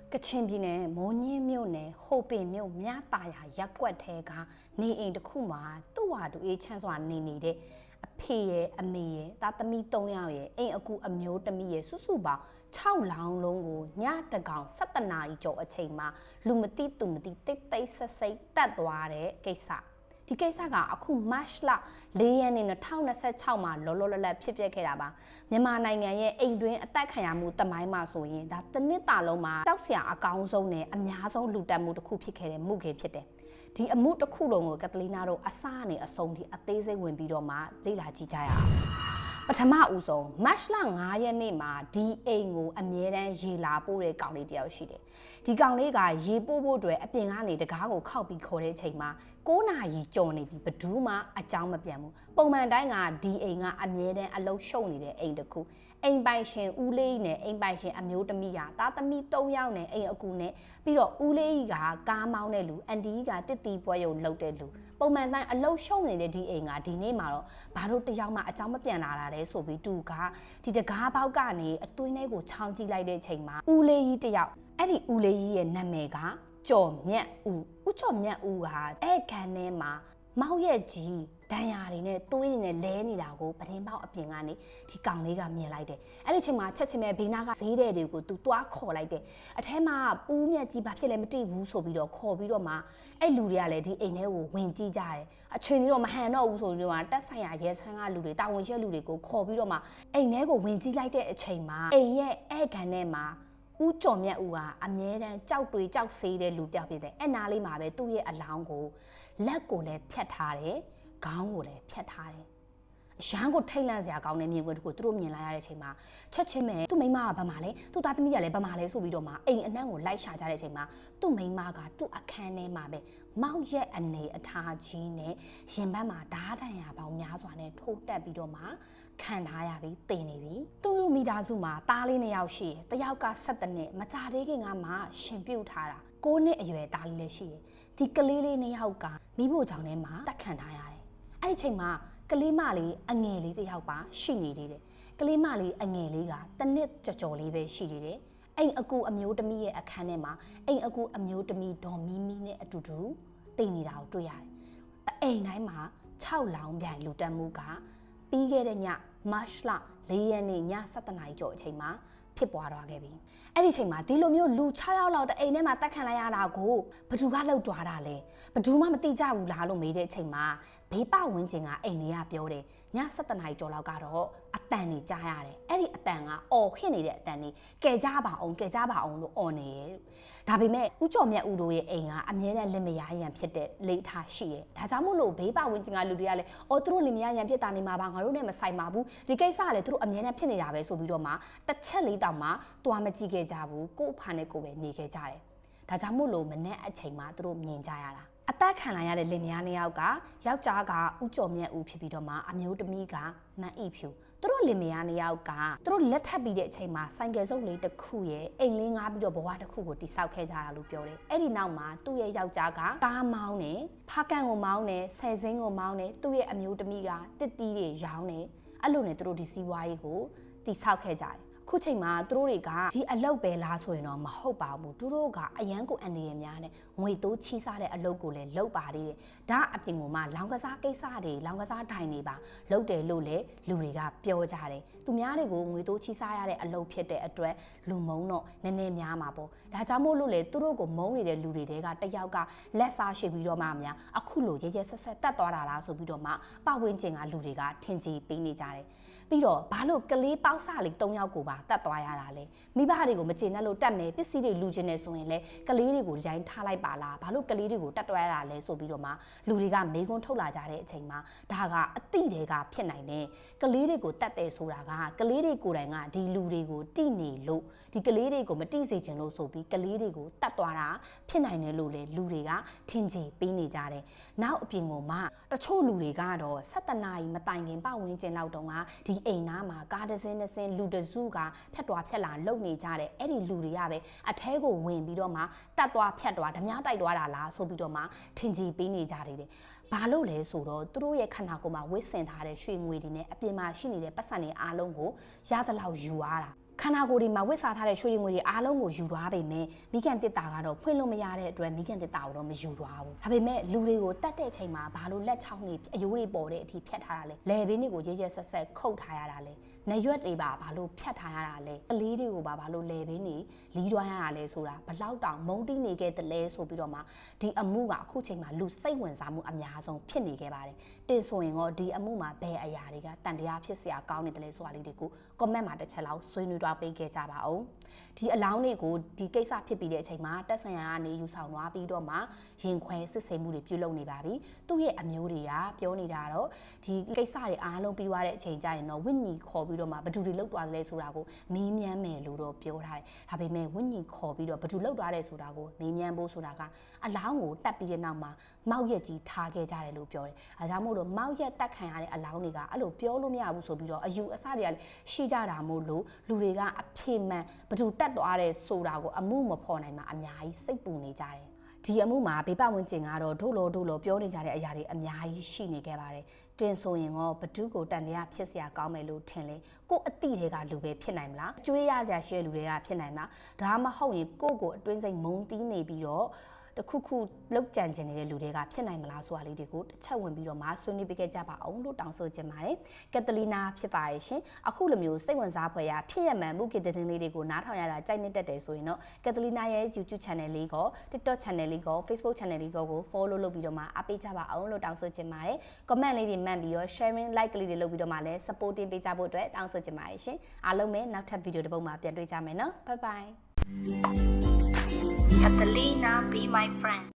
ကချင်ပြည်နယ်မိုးညင်းမြို့နယ်ဟိုပင်မြို့မြတာယာရက်ကွက်ထဲကနေအိမ်တစ်ခုမှာသူ့ဟာသူအေးချမ်းစွာနေနေတဲ့အဖေရဲ့အမေရဲ့သားသမီး3ယောက်ရဲ့အိမ်အကူအမျိုးသမီးရဲ့စုစုပေါင်း6လောင်းလုံးကိုညတကောင်17နာရီကျော်အချိန်မှာလူမသိသူမသိတိတ်တိတ်ဆိတ်ဆိတ်တက်သွားတဲ့ကိစ္စဒီကိစ္စကအခု March လ4 ရက်နေ့2026မှာလောလောလတ်လတ်ဖြစ်ပျက်ခဲ့တာပါမြန်မာနိုင်ငံရဲ့အိမ်တွင်းအသက်ခံရမှုတမိုင်းမှာဆိုရင်ဒါတစ်နှစ်တာလုံးမှာတောက်ဆရာအကောင်းဆုံးနဲ့အများဆုံးလူတက်မှုတစ်ခုဖြစ်ခဲ့တဲ့မှုခေဖြစ်တယ်ဒီအမှုတစ်ခုလုံးကိုကက်တလီနာတို့အစားနဲ့အဆုံးထိအသေးစိတ်ဝင်ပြီးတော့မှလေ့လာကြည့်ကြရအောင်ပထမဦးဆုံး March လ9 ရက်နေ့မှာဒီအိမ်ကိုအမြဲတမ်းရေလာပို့တဲ့ကောင်လေးတယောက်ရှိတယ်ဒီကောင်လေးကရေပို့ဖို့အတွက်အပြင်ကနေတကားကိုခောက်ပြီးခေါ်တဲ့အချိန်မှာ9နာရီကျော်နေပြီဘယ်သူမှအကြောင်းမပြန်ဘူးပုံမှန်တိုင်းကဒီအိမ်ကအမြဲတမ်းအလုံးရှုံနေတဲ့အိမ်တစ်ခုအိမ်ပိုင်ရှင်ဦးလေးနဲ့အိမ်ပိုင်ရှင်အမျိုးသမီးကသားသမီး3ယောက်နဲ့အိမ်အကူနဲ့ပြီးတော့ဦးလေးကကားမောင်းတဲ့လူအန်တီကတစ်တီပွဲရုံလှုပ်တဲ့လူပုံမှန်တိုင်းအလုံးရှုံနေတဲ့ဒီအိမ်ကဒီနေ့မှာတော့ဘာလို့တယောက်မှအကြောင်းမပြန်လာတာလဲဆိုပြီးသူကဒီတကားပေါက်ကနေအသွေးထဲကိုချောင်းကြည့်လိုက်တဲ့အချိန်မှာဦးလေးကြီးတယောက်အဲ့ဒီဦးလေးကြီးရဲ့နာမည်ကကျော်မြတ်ဦးကျော်မြတ်ဦးကအဲ့ခန်းထဲမှာမောက်ရက်ကြီးဒဏ်ရာတွေနဲ့သွေးတွေနဲ့လဲနေတာကိုပတင်းပေါက်အပြင်ကနေဒီကောင်လေးကမြင်လိုက်တယ်အဲ့ဒီချိန်မှာချက်ချင်းပဲဘေးနားကဈေးတဲ့တွေကိုသူတွားခေါ်လိုက်တယ်အထဲမှာဦးမြတ်ကြီးဘာဖြစ်လဲမသိဘူးဆိုပြီးတော့ခေါ်ပြီးတော့မှအဲ့လူတွေကလည်းဒီအိမ်ထဲကိုဝင်ကြည့်ကြတယ်အချိန်ကြီးတော့မဟန်တော့ဘူးဆိုပြီးတော့တက်ဆိုင်ရာရဲဆန်းကလူတွေတာဝန်ရှိတဲ့လူတွေကိုခေါ်ပြီးတော့မှအိမ်ထဲကိုဝင်ကြည့်လိုက်တဲ့အချိန်မှာအိမ်ရဲ့အဲ့ကန်ထဲမှာဦးကျော်မြတ်ဦးကအမြဲတမ်းကြောက်တွေကြောက်ဆေးတဲ့လူပြောက်ဖြစ်တယ်အဲ့နားလေးမှာပဲသူ့ရဲ့အလောင်းကိုလက်ကိုလည်းဖြတ်ထားတယ်ခေါင်းကိုလည်းဖြတ်ထားတယ်အရန်ကိုထိတ်လန့်စရာကောင်းတဲ့မြင်ကွင်းတစ်ခုသူတို့မြင်လာရတဲ့အချိန်မှာချက်ချင်းပဲသူ့မိန်းမကဘာမှလဲသူ့သားသမီးကလည်းဘာမှလဲဆိုပြီးတော့မှအိမ်အနှံ့ကိုလိုက်ရှာကြတဲ့အချိန်မှာသူ့မိန်းမကသူ့အခန်းထဲမှာပဲမောက်ရက်အနေအထားကြီးနဲ့ရင်ဘတ်မှာဓာတ်တန်ရပေါင်းများစွာနဲ့ထိုးတက်ပြီးတော့မှခံထားရပြီးတင်နေပြီသူတို့မိသားစုမှာသားလေး2ယောက်ရှိတယ်တယောက်က17နှစ်မကြသေးခင်ကမှရှင်ပြုတ်ထားတာ9နှစ်အရွယ်သားလေးလည်းရှိတယ်ဒီကလေးလေး2ယောက်ကမိဖို့ကြောင့်ထဲမှာတက်ခံထားရတယ်အဲ့ဒီချိန်မှာကလေးမလေးအငယ်လေးတယောက်ပါရှိနေသေးတယ်ကလေးမလေးအငယ်လေးကတစ်နှစ်ကြော်လေးပဲရှိနေတယ်အိမ်အကူအမျိုးသမီးရဲ့အခန်းထဲမှာအိမ်အကူအမျိုးသမီးဒေါ်မီမီနဲ့အတူတူတည်နေတာကိုတွေ့ရတယ်အိမ်တိုင်းမှာ6လောင်းပြိုင်လူတက်မှုကပြီးခဲ့တဲ့ည March လ4 ရက်နေ့ည7 နာရီကျော်အချိန်မှာဖြစ်ပွားသွားခဲ့ပြီအဲ့ဒီချိန်မှာဒီလိုမျိုးလူ6ယောက်လောက်တအိမ်ထဲမှာတက်ခံလိုက်ရတာကိုဘသူကလှုပ်ကြွားတာလဲဘသူမှမသိကြဘူးလားလို့မေးတဲ့အချိန်မှာဘေးပဝန်းကျင်ကအိမ်တွေကပြောတယ်ည7 နာရီကျော်လောက်ကတော့အတန်တွေကြားရတယ်အဲ့ဒီအတန်ကအော်ခင့်နေတဲ့အတန်တွေကဲကြပါအောင်လို့အော်နေရဲ့ဒါပေမဲ့ဦးကျော်မြတ်ဦးတို့ရဲ့အိမ်ကအမြဲတမ်းလင်မယားရန်ဖြစ်တဲ့လေထားရှိတယ်ဒါကြောင့်မို့လို့ဘေးပဝန်းကျင်ကလူတွေကလည်းအော်သူတို့လင်မယားရန်ဖြစ်တာနေမှာပါငါတို့နဲ့မဆိုင်ပါဘူးဒီကိစ္စကလည်းသူတို့အမြဲတမ်းဖြစ်နေတာပဲဆိုပြီးတော့မှတစ်ချက်လေးတောင်မှတွားမကြည့်ခဲ့ကြဘူးကို့အဖာနဲ့ကိုပဲနေခဲ့ကြတယ်ဒါကြောင့်မို့လို့မနေ့အချိန်မှာသူတို့မြင်ကြရတာအသက်ခံလာရတဲ့လင်မယား2ယောက်ကယောက်ျားကဦးကျော်မြတ်ဦးဖြစ်ပြီးတော့မှအမျိုးသမီးကမန်အိဖြူသူတို့လင်မယား2ယောက်ကသူတို့လက်ထပ်ပြီးတဲ့အချိန်မှာဆိုင်ကယ်စုပ်လေးတစ်ခုရဲ့အိမ်လေးငားပြီးတော့ဘဝတစ်ခုကိုတိဆောက်ခဲ့ကြတာလို့ပြောတယ်အဲ့ဒီနောက်မှာသူ့ရဲ့ယောက်ျားကကားမောင်းတယ်ဖားကန်ကိုမောင်းတယ်ဆယ်စင်းကိုမောင်းတယ်သူ့ရဲ့အမျိုးသမီးကတစ်တီးတွေရောင်းတယ်အဲ့လိုနဲ့သူတို့ဒီစီးပွားရေးကိုတိဆောက်ခဲ့ကြတယ်ခုချိန်မှာသူတို့တွေကဒီအလုပ်ပဲလားဆိုရင်တော့မဟုတ်ပါဘူးသူတို့ကအရန်ကိုအန်ဒီရများနဲ့ငွေတိုးချီးစားတဲ့အလုပ်ကိုလည်းလုပ်ပါသေးတယ်ဒါအပြင်ကမှလောင်ကစားကိစ္စတွေလောင်ကစားတိုင်တွေပါလုပ်တယ်လို့လည်းလူတွေကပြောကြတယ်သူများတွေကိုငွေတိုးချီးစားရတဲ့အလုပ်ဖြစ်တဲ့အတွက်လူမုံတော့နည်းနည်းများမှာပေါ့ဒါကြောင့်မို့လို့လေသူတို့ကိုမုံနေတဲ့လူတွေတဲကတယောက်ကလက်စားရှိပြီးတော့မှများအခုလိုရဲရဲဆက်ဆက်တက်သွားတာလားဆိုပြီးတော့မှပဝင်းကျင်ကလူတွေကထင်ကြီးပေးနေကြတယ်ပြီးတော့ဘာလို့ကလေးပေါက်စလေး3ယောက်ကိုပါတတ်သွားရတာလဲမိဘတွေကိုမကျေနပ်လို့တတ်မယ်ပစ္စည်းတွေလူချင်းနေဆိုရင်လေကလေးတွေကိုဒီတိုင်းထားလိုက်ပါလားဘာလို့ကလေးတွေကိုတတ်သွားရတာလဲဆိုပြီးတော့မှလူတွေကမေးခွန်းထုတ်လာကြတဲ့အချိန်မှာဒါကအတိတွေကဖြစ်နိုင်တယ်ကလေးတွေကိုတတ်တယ်ဆိုတာကကလေးတွေကိုယ်တိုင်ကဒီလူတွေကိုတိနေလို့ဒီကလေးတွေကိုမတိစေချင်လို့ဆိုပြီးကလေးတွေကိုတတ်သွားတာဖြစ်နိုင်တယ်လို့လေလူတွေကထင်ကြီးပေးနေကြတယ်နောက်အပြင်ကမှတချို့လူတွေကတော့17 နာရီမတိုင်ခင်ပဝင်းကျင်လောက်တုန်းကဒီအိမ်နားမှာကားတစ်စင်းလူတစုကဖြတ်သွားဖြတ်လာလုံနေကြတယ်အဲ့ဒီလူတွေကပဲအထဲကိုဝင်ပြီးတော့မှတတ်သွားဖြတ်သွားဓမြတိုက်သွားတာလားဆိုပြီးတော့မှထင်ကြီးပေးနေကြတယ်ဘာလို့လဲဆိုတော့သူတို့ရဲ့ခန္ဓာကိုယ်မှာဝစ်စင်ထားတဲ့ရွှေငွေတွေနဲ့အပြင်မှာရှိနေတဲ့ပတ်စံတွေအားလုံးကိုရသလောက်ယူရတာ ခန္ဓာကိုယ်ဒီမှာဝစ်စားထားတဲ့ရွှေတွေငွေတွေအားလုံးကိုယူသွားပေမဲ့မိခင်တစ်တာကတော့ဖွင့်လို့မရတဲ့အတွက်မိခင်တစ်တာကိုတော့မယူသွားဘူးဒါပေမဲ့လူတွေကိုတတ်တဲ့အချိန်မှာဘာလို့လက်ချောင်းတွေအယိုးတွေပေါ်တဲ့အထိဖြတ်ထားတာလဲလယ်ဘေးတွေကိုရဲရဲဆက်ဆက်ခုတ်ထားရတာလဲနရွက်တွေပါဘာလို့ဖြတ်ထားရတာလဲကလေးတွေကိုပါဘာလို့လယ်ဘေးနေလီးတွားရတာလဲဆိုတာဘလောက်တောင်မုံတိနေခဲ့တဲ့လဲဆိုပြီးတော့မှဒီအမှုကအခုချိန်မှာလူစိတ်ဝင်စားမှုအများဆုံးဖြစ်နေခဲ့ပါတယ်တင်ဆိုရင်တော့ဒီအမှုမှာဘယ်အရာတွေကတန်တရားဖြစ်စရာကောင်းနေတယ်လဲဆိုတာလေးတွေကို comment မှာတစ်ချက်လောက်ဆွေးနွေးတော့ပေးခဲ့ကြပါဦးဒီအလောင်းတွေကိုဒီကိစ္စဖြစ်ပြီးတဲ့အချိန်မှာတက်ဆိုင်ရာကနေယူဆောင်သွားပြီးတော့မှရင်ခွဲစစ်ဆေးမှုတွေပြုလုပ်နေပါပြီသူ့ရဲ့အမျိုးတွေကပြောနေတာတော့ဒီကိစ္စတွေအားလုံးပြီးသွားတဲ့အချိန်ကျရင်တော့ဝိညာဉ်ခေါ်ပြီးတော့မှဘယ်သူတွေလောက်သွားသလဲဆိုတာကိုမေးမြန်းမယ်လို့တော့ပြောထားတယ်ဒါပေမဲ့ဝိညာဉ်ခေါ်ပြီးတော့ဘယ်သူလောက်သွားတယ်ဆိုတာကိုမေးမြန်းဖို့ဆိုတာကအလောင်းကိုတတ်ပြီးတဲ့နောက်မှာမောက်ရက်ကြီးထားခဲ့ကြတယ်လို့ပြောတယ်အဲဒါကြောင့်မို့လို့မောက်ရက်တက်ခံရတဲ့အလောင်းတွေကအဲ့လိုပြောလို့မရဘူးဆိုပြီးတော့အယူအဆတွေကလည်းရှိကြတာမို့လို့လူတွေကအဖေမှန်ဘယ်သူတက်သွားတယ်ဆိုတာကိုအမှုမဖော်နိုင်မှာအများကြီးစိတ်ပူနေကြတယ်ဒီအမှုမှာဘေးပတ်ဝန်းကျင်ကတော့ဒုလောပြောနေကြတဲ့အရာတွေအများကြီးရှိနေခဲ့ပါတယ်တင်ဆိုရင်တော့ဘဒုကိုတန်တရားဖြစ်စရာကောင်းမယ်လို့ထင်လဲကို့အတိတွေကလူပဲဖြစ်နိုင်မလားကျွေးရစရာရှိတဲ့လူတွေကဖြစ်နိုင်မလားဒါမှမဟုတ်ရင်ကို့အတွင်းစိတ်မုန်းတီးနေပြီးတော့တခုခုလောက်ကြံကျင်နေတဲ့လူတွေကဖြစ်နိုင်မလားဆိုတာလေးတွေကိုတစ်ချက်ဝင်ပြီးတော့မှဆွေးနွေးပေးခဲ့ကြပါအောင်လို့တောင်းဆိုချင်ပါတယ်ကက်သလီနာဖြစ်ပါရဲ့ရှင်အခုလိုမျိုးစိတ်ဝင်စားဖွယ်ရာဖြစ်ရမှန်မှုကိတဲ့တင်လေးတွေကိုနားထောင်ရတာကြိုက်နေတတ်တယ်ဆိုရင်တော့ကက်သလီနာရဲ့ YouTube channel လေးကို TikTok channel လေးကို Facebook channel လေးကို follow လုပ်ပြီးတော့မှအားပေးကြပါအောင်လို့တောင်းဆိုချင်ပါတယ် comment လေးတွေမှန်ပြီးတော့ sharing like လေးတွေလုပ်ပြီးတော့မှလည်း supporting ပေးကြဖို့အတွက်တောင်းဆိုချင်ပါတယ်ရှင်အားလုံးပဲနောက်ထပ် video တစ်ပုဒ်မှာပြန်တွေ့ကြမယ်နော် bye bye Catalina be my friend